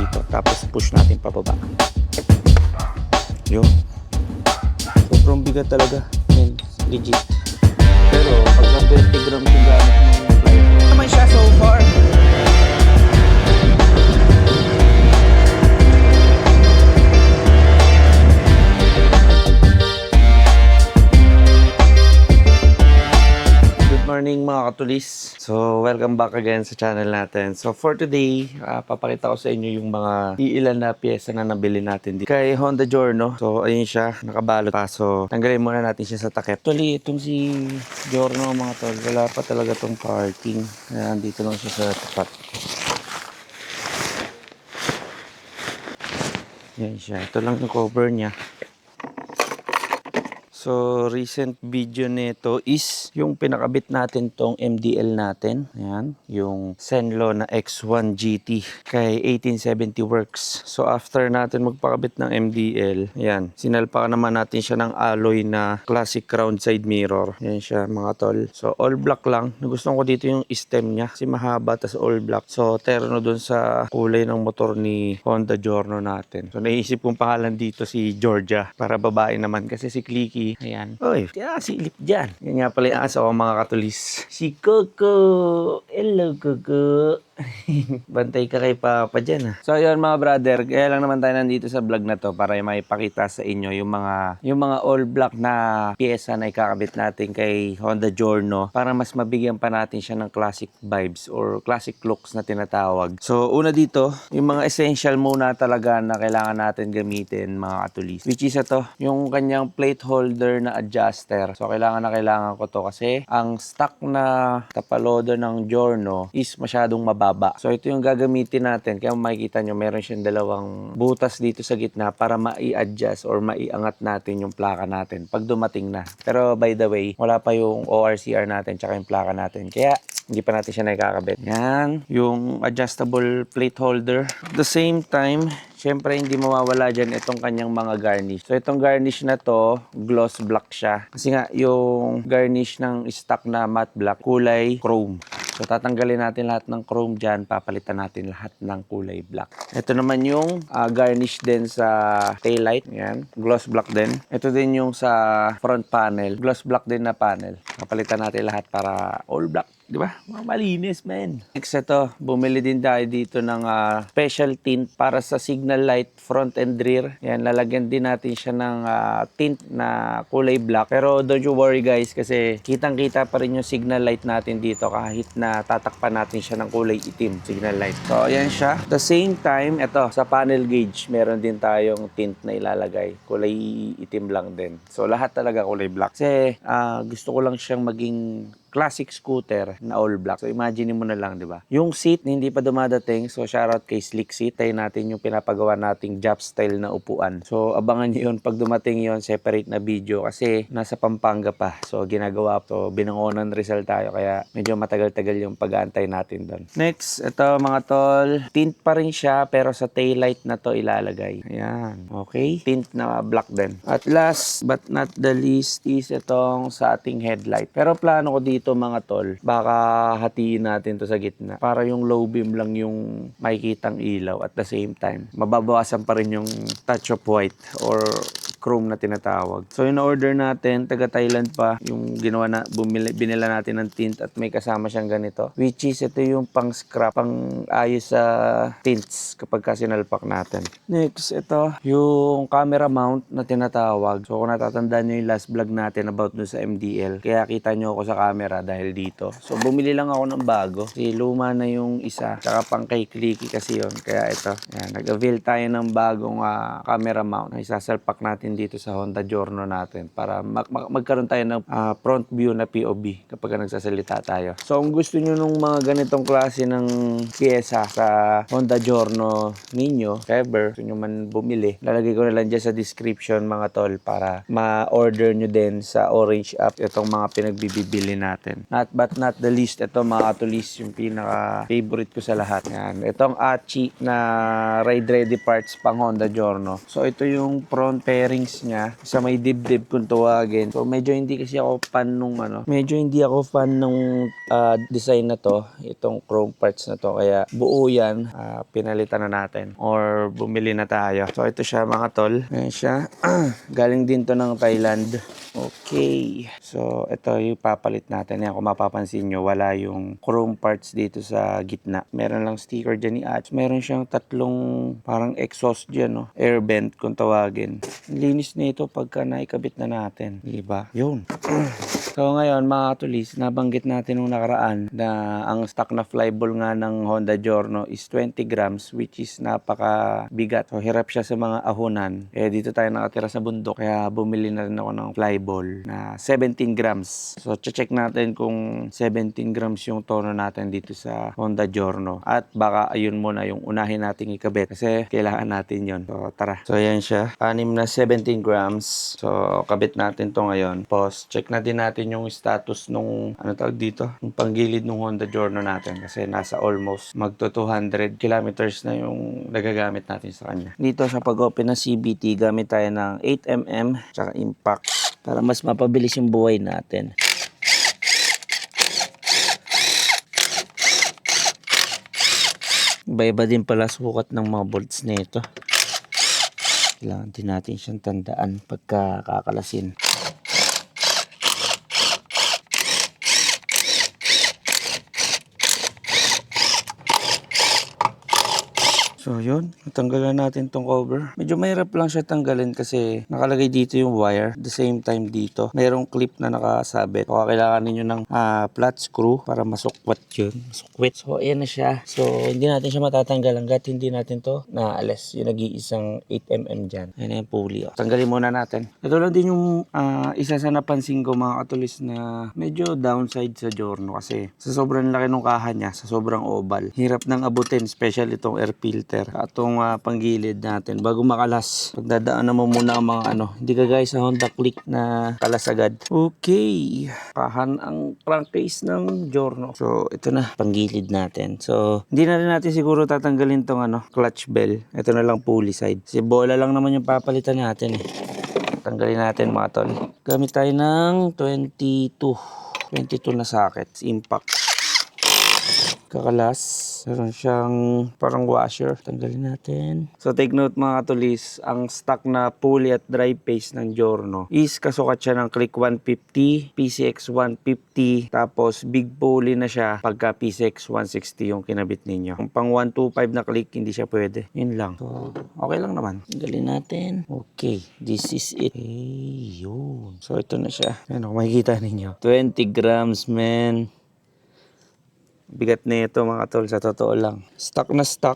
dito. Tapos push natin pababa. Yun. Sobrang bigat talaga. Man, legit. Pero pagka 20 grams yung gamit ng fly. Naman siya so far. Morning mga katulis. So welcome back again sa channel natin. So for today, papakita ko sa inyo yung mga iilan na pyesa na nabili natin dito kay Honda Giorno. So ayun siya, nakabalot pa. So tanggalin muna natin siya sa takip. Actually itong si Giorno mga tol, wala pa talaga tong parking. Ayan, dito lang siya sa tapat. Yan siya, ito lang yung cover niya. So, recent video nito is yung pinakabit natin tong MDL natin. Ayan, yung Zenlo na X1 GT kay 1870 Works. So, after natin magpakabit ng MDL, ayan, sinalpakan naman natin siya ng alloy na classic round side mirror. Ayan siya mga tol. So, all black lang. Nagustuhan ko dito yung stem niya kasi mahaba tas all black. So, terno dun sa kulay ng motor ni Honda Giorno natin. So, naisip kong pangalan dito si Georgia para babae naman kasi si Clicky. Ayan. Uy, kaya silip dyan. Yan nga pala yung aso ko mga katulis. Si Coco. Hello, Coco. Bantay ka kay Papa dyan. So, yun mga brother. Kaya lang naman tayo nandito sa vlog na to para maipakita sa inyo yung mga all black na pyesa na ikakabit natin kay Honda Giorno para mas mabigyan pa natin siya ng classic vibes or classic looks na tinatawag. So, una dito, yung mga essential muna talaga na kailangan natin gamitin mga katulis. Which is ito, yung kanyang plate holder na adjuster. So, kailangan ko to kasi ang stock na tapalodo ng Giorno is masyadong mababa. So, ito yung gagamitin natin. Kaya makikita nyo, meron siyang dalawang butas dito sa gitna para mai-adjust or maiangat natin yung plaka natin pag dumating na. Pero, by the way, wala pa yung ORCR natin tsaka yung plaka natin. Kaya, hindi pa natin siya nakakabit. Yan, yung adjustable plate holder. At the same time, syempre hindi mawawala dyan itong kanyang mga garnish. So itong garnish na to, gloss black siya. Kasi nga, yung garnish ng stock na matte black, kulay chrome. So tatanggalin natin lahat ng chrome dyan, papalitan natin lahat ng kulay black. Ito naman yung garnish din sa taillight. Yan, gloss black din. Ito din yung sa front panel, gloss black din na panel. Papalitan natin lahat para all black. Di ba? Malinis, man. Next, ito, bumili din tayo dito ng special tint para sa signal light front and rear. Yan, lalagyan din natin siya ng tint na kulay black. Pero don't you worry guys kasi kitang-kita pa rin yung signal light natin dito kahit na tatakpan natin siya ng kulay itim, signal light. So, ayan siya. At the same time, ito, sa panel gauge, meron din tayong tint na ilalagay. Kulay itim lang din. So, lahat talaga kulay black. Kasi gusto ko lang siyang maging classic scooter na all black. So, imagine mo na lang, di ba? Yung seat, hindi pa dumadating. So, shoutout kay Slick Seat. Tayo natin yung pinapagawa nating Jap style na upuan. So, abangan nyo yun. Pag dumating yun, separate na video. Kasi, nasa Pampanga pa. So, ginagawa. So, binangonan Rizal tayo. Kaya, medyo matagal-tagal yung pag-aantay natin doon. Next, ito mga tol. Tint pa rin siya, pero sa taillight na to ilalagay. Ayan. Okay? Tint na black din. At last, but not the least, is itong sa ating headlight. Pero plano ko dito mga tol, baka hatiin natin to sa gitna para yung low beam lang yung makikitang ilaw at the same time mababawasan pa rin yung touch of white or chrome na tinatawag. So in order natin, taga Thailand pa yung ginawa na binila natin ng tint at may kasama siyang ganito, which is ito yung pang scrap, pang ayos sa tints kapag sinalpak natin. Next, ito yung camera mount na tinatawag. So kung natatandaan nyo yung last vlog natin about dun sa MDL, kaya kita nyo ako sa camera dahil dito. So bumili lang ako ng bago kasi luma na yung isa, saka pang kay Clicky kasi yun. Kaya ito, yan, nag-avail tayo ng bagong camera mount na isasalpak natin dito sa Honda Giorno natin para magkaroon tayo ng front view na POV kapag nagsasalita tayo. So kung gusto nyo nung mga ganitong klase ng pyesa sa Honda Giorno ninyo, if ever gusto nyo man bumili, lalagay ko na lang dyan sa description mga tol para ma-order nyo din sa Orange app itong mga pinagbibili natin. Not but not the least, ito mga katulis yung pinaka-favorite ko sa lahat. Yan. Itong Achi na ride ready parts pang Honda Giorno. So ito yung front fairing bearings niya sa may dibdib kung tawagin. So medyo hindi kasi ako fan nung medyo hindi ako fan nung design na to, itong chrome parts na to. Kaya buo yan, pinalitan na natin or bumili na tayo. So ito siya mga tol. Ayan siya. Galing din to ng Thailand. Okay. So ito yung papalit natin. Yan, kung mapapansin nyo, wala yung chrome parts dito sa gitna. Meron lang sticker dyan ni Ats. Meron siyang tatlong parang exhaust dyan, no? Air vent kung tawagin. Linis nito pagka naikabit na natin. Diba? Yun. So ngayon mga tulis, nabanggit natin nung nakaraan na ang stock na flyball nga ng Honda Giorno is 20 grams, which is napakabigat. So hirap siya sa mga ahonan. Dito tayo nakatira sa bundok, kaya bumili na rin ako ng flyball na 17 grams. So check natin kung 17 grams yung tono natin dito sa Honda Giorno. At baka ayun muna yung unahin nating ikabit kasi kailangan natin yon. So tara. So yan siya. 6 na 17 grams. So kabit natin to ngayon. Pause. Check na din natin yung status nung tawag dito, yung panggilid ng Honda Giorno natin kasi nasa almost magto 200 kilometers na yung nagagamit natin sa kanya. Dito sa pag-open ng CVT, gamit tayo ng 8mm tsaka impact para mas mapabilis yung buhay natin. Iba-iba din pala sukat ng mga bolts nito. Kailangan din natin siyang tandaan pagka kakalasin. So yun, natanggalan natin tong cover. Medyo mahirap lang siya tanggalin kasi nakalagay dito yung wire. At the same time dito, mayroong clip na nakasabit. So kailangan ninyo ng flat screw para masukwat yun. Masukwit. So ayan na siya. So hindi natin siya matatanggal hanggat hindi natin to naalis. Yung nag-iisang 8mm dyan. Ayan na yung pulley. Tanggalin muna natin. Ito lang din yung isa sa napansin ko mga katulis na medyo downside sa Giorno kasi sa sobrang laki ng kaha niya, sa sobrang oval. Hirap nang abutin, special itong air filter. Atong panggilid natin bago makalas. Pagdadaanan mo muna ang mga hindi ka guys sa Honda Click na kalas agad. Okay. Kahan ang crankcase ng Giorno. So ito na panggilid natin. So hindi na rin natin siguro tatanggalin tong clutch bell. Ito na lang pulley side. Kasi bola lang naman yung papalitan natin eh. Tanggalin natin mga tol. Gamit tayo ng 22 na sockets. Impact. Kakalas. Meron siyang parang washer. Tanggalin natin. So take note mga katulis, ang stock na pulley at drive paste ng Giorno is kasukat siya ng Click 150, PCX 150, tapos big pulley na siya pagka PCX 160 yung kinabit ninyo. Ang pang 125 na click, hindi siya pwede. Yun lang. So okay lang naman. Tanggalin natin. Okay. This is it. Hey, yun. So ito na siya. Ano, makikita ninyo. 20 grams, man. Bigat na ito mga tol, sa totoo lang. Stock na stock.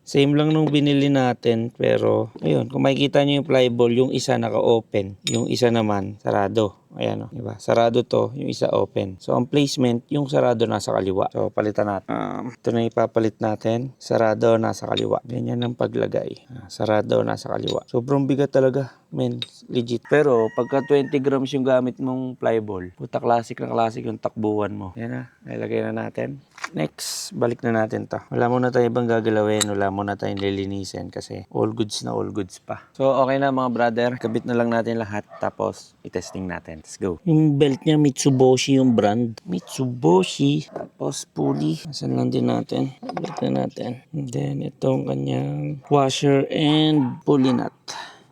Same lang nung binili natin. Pero, ayun, kung makikita nyo yung flyball, yung isa naka-open. Yung isa naman, sarado. Ayan o, diba? Sarado to, yung isa open. So, ang placement, yung sarado nasa kaliwa. So, palitan natin. Ito na ipapalit natin. Sarado nasa kaliwa. Ganyan ang paglagay. Sarado nasa kaliwa. Sobrang bigat talaga. Men, legit. Pero, pagka 20 grams yung gamit mong flyball, puta classic na classic yung takbuhan mo. Yan na, nilagay na natin. Next, balik na natin to. Wala muna tayo ibang gagalawin. Wala muna tayong lilinisin kasi all goods na all goods pa. So, okay na mga brother. Kabit na lang natin lahat. Tapos, i-testing natin. Let's go. Yung belt niya, Mitsubishi yung brand. Mitsubishi. Tapos, pulley. Asan lang din natin. Balik na natin. And then, itong kanyang washer and pulley nut.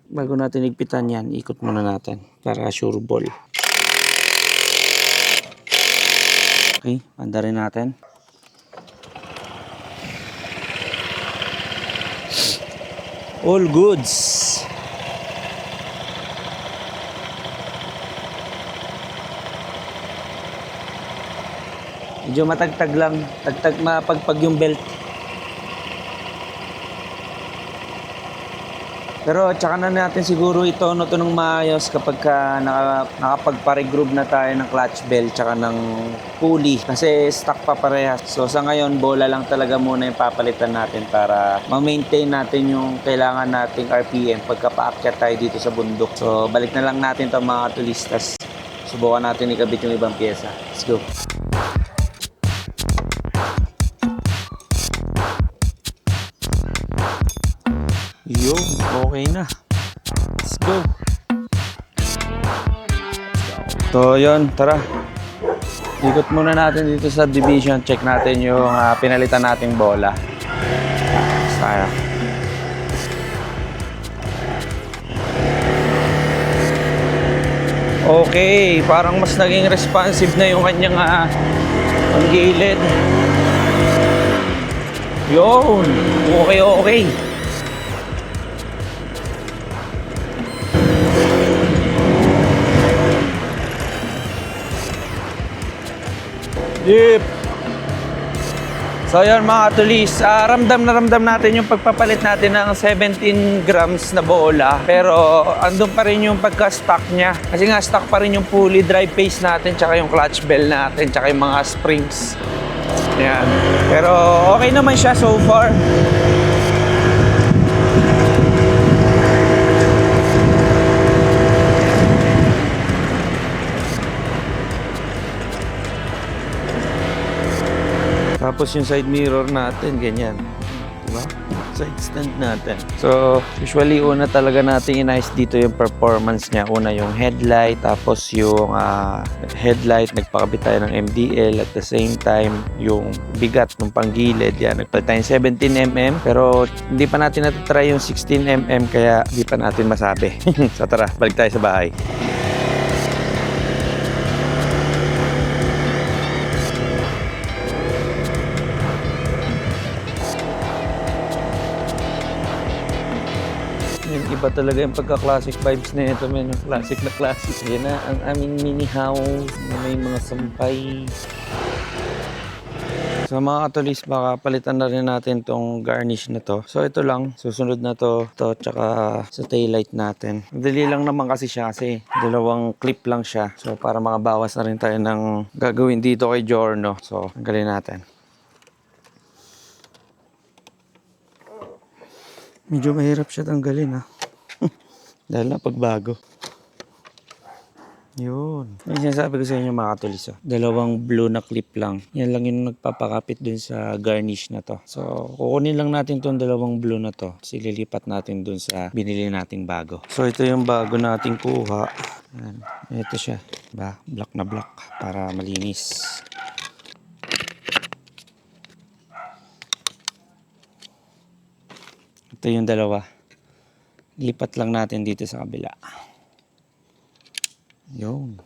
Bago natin igpitan yan, ikot muna natin para sure ball. Okay, panda rin natin. All goods. Medyo matagtag lang. Tagtag mapagpag yung belt. Pero tsaka na natin siguro ito ng maayos kapag nakapagpa-regroove na tayo ng clutch belt tsaka ng pulley. Kasi stock pa parehas. So sa ngayon, bola lang talaga muna yung papalitan natin para ma-maintain natin yung kailangan nating RPM pagka paakyat tayo dito sa bundok. So balik na lang natin ito mga tulistas. Subukan natin ikabit yung ibang pyesa. Let's go. Yo, okay na. Let's Go! So, yun. Tara. Ikot muna natin dito sa division. Check natin yung pinalitan nating bola. Saya. Okay, parang mas naging responsive na yung kanyang panggilid. Yun, okay. Yep. So yun mga tulis, ramdam na ramdam natin yung pagpapalit natin ng 17 grams na bola. Pero andun pa rin yung pagka-stock niya. Kasi nga stock pa rin yung pulley, drive pace natin, tsaka yung clutch bell natin, tsaka yung mga springs. Yan. Pero okay naman siya so far. Tapos yung side mirror natin, ganyan. Diba? Side stand natin. So, usually una talaga natin inayos dito yung performance niya. Una yung headlight, tapos yung headlight, nagpakabit tayo ng MDL. At the same time, yung bigat ng panggilid. Yan, nagpalit tayo 17mm. Pero hindi pa natin natatry yung 16mm, kaya hindi pa natin masabi. So tara, balik tayo sa bahay. Iba talaga yung pagka-classic vibes na ito, men. Classic na classic. Yan na ang aming mini house na may mga sampay. So mga katulis, baka palitan na rin natin tong garnish na to. So ito lang, susunod na to tsaka sa taillight natin. Madali lang naman kasi siya, kasi dalawang clip lang siya. So para makabawas na rin tayo ng gagawin dito kay Giorno. So tanggalin natin. Medyo mahirap siya tanggalin, ha. Dahil na pagbago. Yun. Yung sinasabi ko sa inyo mga katulis, dalawang blue na clip lang. Yan lang yung nagpapakapit dun sa garnish na to. So, kukunin lang natin tong dalawang blue na to. Kasi lilipat natin dun sa binili nating bago. So, ito yung bago nating kuha. Yan. Ito siya. Diba? Black na black para malinis. Ito yung dalawa. Lipat lang natin dito sa kabila. Yun.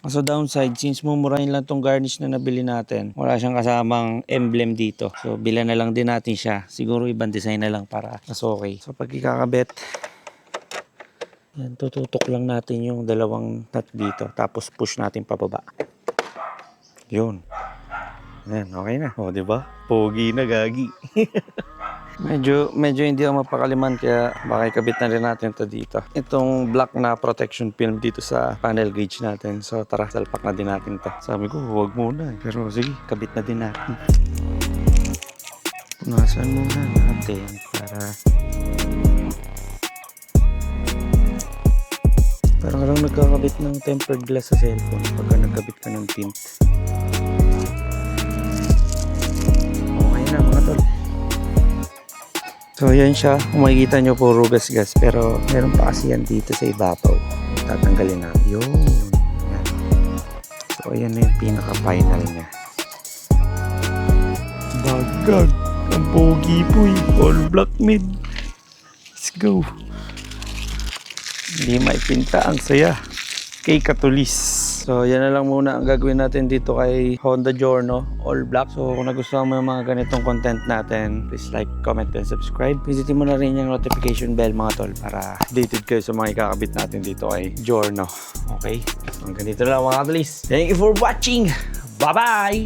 So downside, since mumurahin lang tong garnish na nabili natin, wala siyang kasamang emblem dito. So bilan na lang din natin siya. Siguro ibang design na lang para mas okay. So pag ikakabit, yan, tututok lang natin yung dalawang nut dito. Tapos push natin pababa. Yun. Yan, okay na. O, diba? Pogi na, gagi. Medyo hindi ako mapakaliman, kaya baka ikabit na rin natin ito dito. Itong black na protection film dito sa panel gauge natin. So tara, salpak na din natin ito. Sabi ko, huwag muna. Pero sige, kabit na din natin. Punasan muna natin para... Parang lang nagkakabit ng tempered glass sa cellphone pagka nagkabit ka ng tint. Okay na mga tol. So yan siya, kung makikita nyo puro gas-gas, pero meron pa kasi yan dito sa ibabaw. Tatanggalin natin. Yun. Yan. So ayan na yung pinaka-final niya. Bagag. Ang pogi po yung all black mid. Let's go. Hindi maipinta, ang saya. Kay katulis. So yan na lang muna ang gagawin natin dito kay Honda Giorno all black. So kung nagustuhan mo yung mga ganitong content natin, please like, comment, and subscribe. Visitin mo na rin yung notification bell mga tol para updated kayo sa mga ikakabit natin dito kay Giorno. Okay? So hanggang dito lang mga katulis. Thank you for watching. Bye bye.